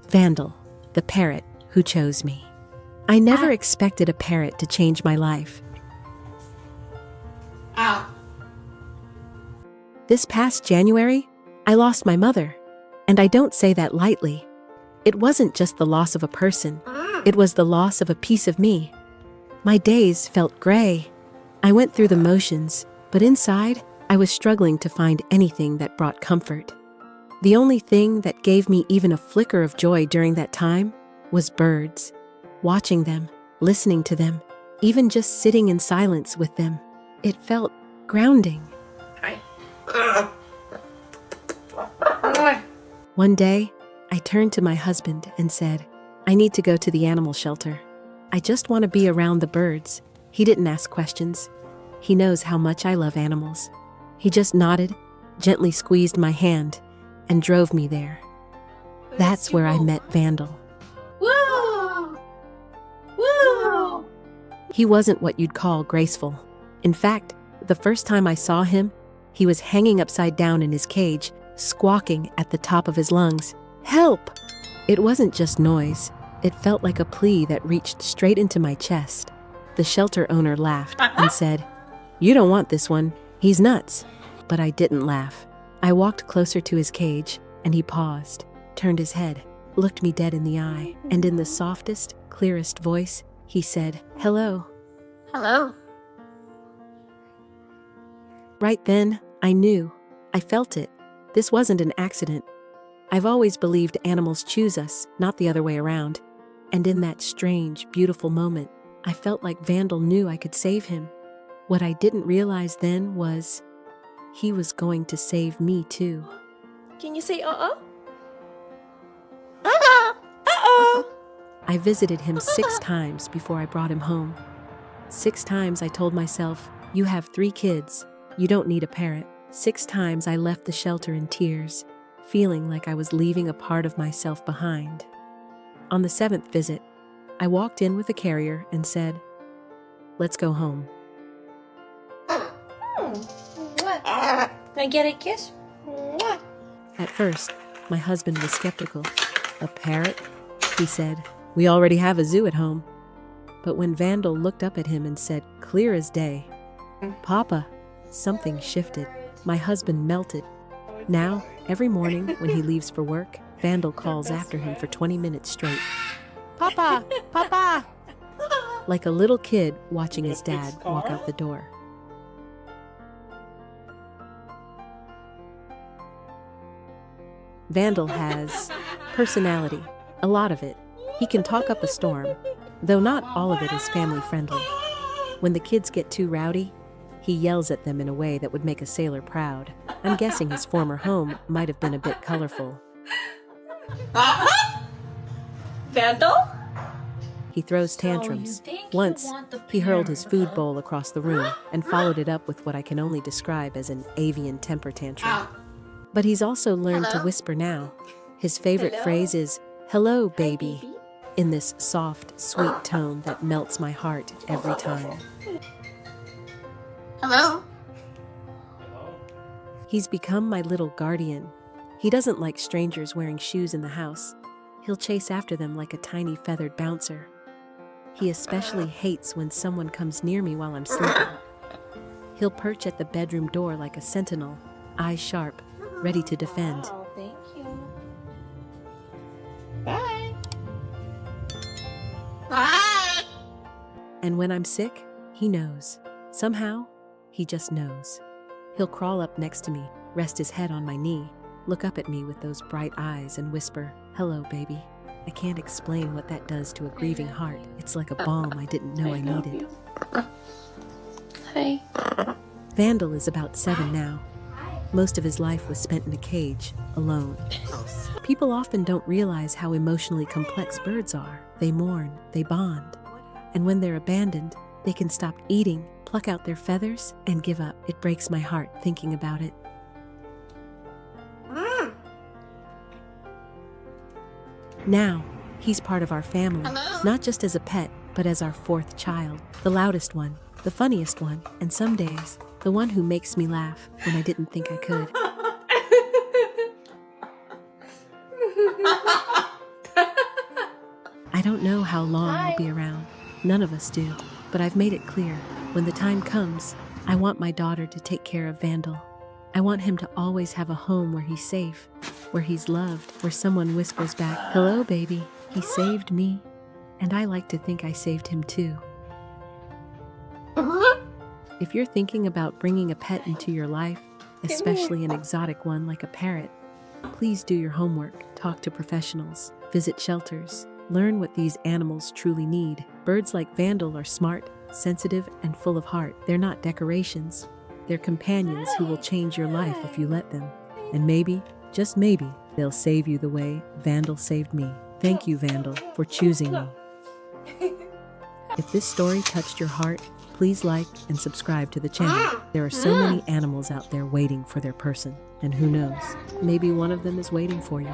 Vandal, the parrot who chose me. I never expected a parrot to change my life. This past January, I lost my mother, and I don't say that lightly. It wasn't just the loss of a person, it was the loss of a piece of me. My days felt gray. I went through the motions, but inside, I was struggling to find anything that brought comfort. The only thing that gave me even a flicker of joy during that time was birds. Watching them, listening to them, even just sitting in silence with them. It felt grounding. One day, I turned to my husband and said, I need to go to the animal shelter. I just want to be around the birds. He didn't ask questions. He knows how much I love animals. He just nodded, gently squeezed my hand, and drove me there. That's where I met Vandal. Woo! Woo! He wasn't what you'd call graceful. In fact, the first time I saw him, he was hanging upside down in his cage, squawking at the top of his lungs. Help! It wasn't just noise. It felt like a plea that reached straight into my chest. The shelter owner laughed and said, You don't want this one. He's nuts. But I didn't laugh. I walked closer to his cage, and he paused, turned his head, looked me dead in the eye, and in the softest, clearest voice, he said, Hello. Hello. Right then, I knew. I felt it. This wasn't an accident. I've always believed animals choose us, not the other way around. And in that strange, beautiful moment, I felt like Vandal knew I could save him. What I didn't realize then was he was going to save me too. Can you say uh-oh? Uh-oh! Uh-oh! I visited him 6 times before I brought him home. 6 times I told myself, you have 3 kids. You don't need a parrot. 6 times I left the shelter in tears, feeling like I was leaving a part of myself behind. On the 7th visit, I walked in with a carrier and said, Let's go home. Can I get a kiss? At first, my husband was skeptical. A parrot? He said, We already have a zoo at home. But when Vandal looked up at him and said, clear as day, Papa, something shifted. My husband melted. Now, every morning when he leaves for work, Vandal calls after him for 20 minutes straight. Papa! Papa! Like a little kid watching his dad walk out the door. Vandal has personality, a lot of it. He can talk up a storm, though not all of it is family friendly. When the kids get too rowdy, he yells at them in a way that would make a sailor proud. I'm guessing his former home might have been a bit colorful. Vandal? He throws tantrums. Once, he hurled his food bowl across the room and followed it up with what I can only describe as an avian temper tantrum. But he's also learned to whisper now. His favorite phrase is, hello, baby, in this soft, sweet tone that melts my heart every time. Hello? He's become my little guardian. He doesn't like strangers wearing shoes in the house. He'll chase after them like a tiny feathered bouncer. He especially hates when someone comes near me while I'm sleeping. He'll perch at the bedroom door like a sentinel, eyes sharp, ready to defend. Oh, thank you. Bye. Bye. And when I'm sick, he knows. Somehow, he just knows. He'll crawl up next to me, rest his head on my knee, look up at me with those bright eyes and whisper, hello, baby. I can't explain what that does to a grieving heart. It's like a balm I didn't know I needed. Hi. Vandal is about 7 now. Most of his life was spent in a cage, alone. People often don't realize how emotionally complex birds are. They mourn, they bond. And when they're abandoned, they can stop eating, pluck out their feathers, and give up. It breaks my heart thinking about it. Now, he's part of our family, not just as a pet, but as our 4th child, the loudest one, the funniest one, and some days, the one who makes me laugh when I didn't think I could. I don't know how long I'll be around. None of us do. But I've made it clear, when the time comes, I want my daughter to take care of Vandal. I want him to always have a home where he's safe, where he's loved, where someone whispers back, "Hello, baby. He saved me." And I like to think I saved him too. If you're thinking about bringing a pet into your life, especially an exotic one like a parrot, please do your homework, talk to professionals, visit shelters, learn what these animals truly need. Birds like Vandal are smart, sensitive, and full of heart. They're not decorations. They're companions who will change your life if you let them. And maybe, just maybe, they'll save you the way Vandal saved me. Thank you, Vandal, for choosing me. If this story touched your heart, please like and subscribe to the channel. There are so many animals out there waiting for their person. And who knows, maybe one of them is waiting for you.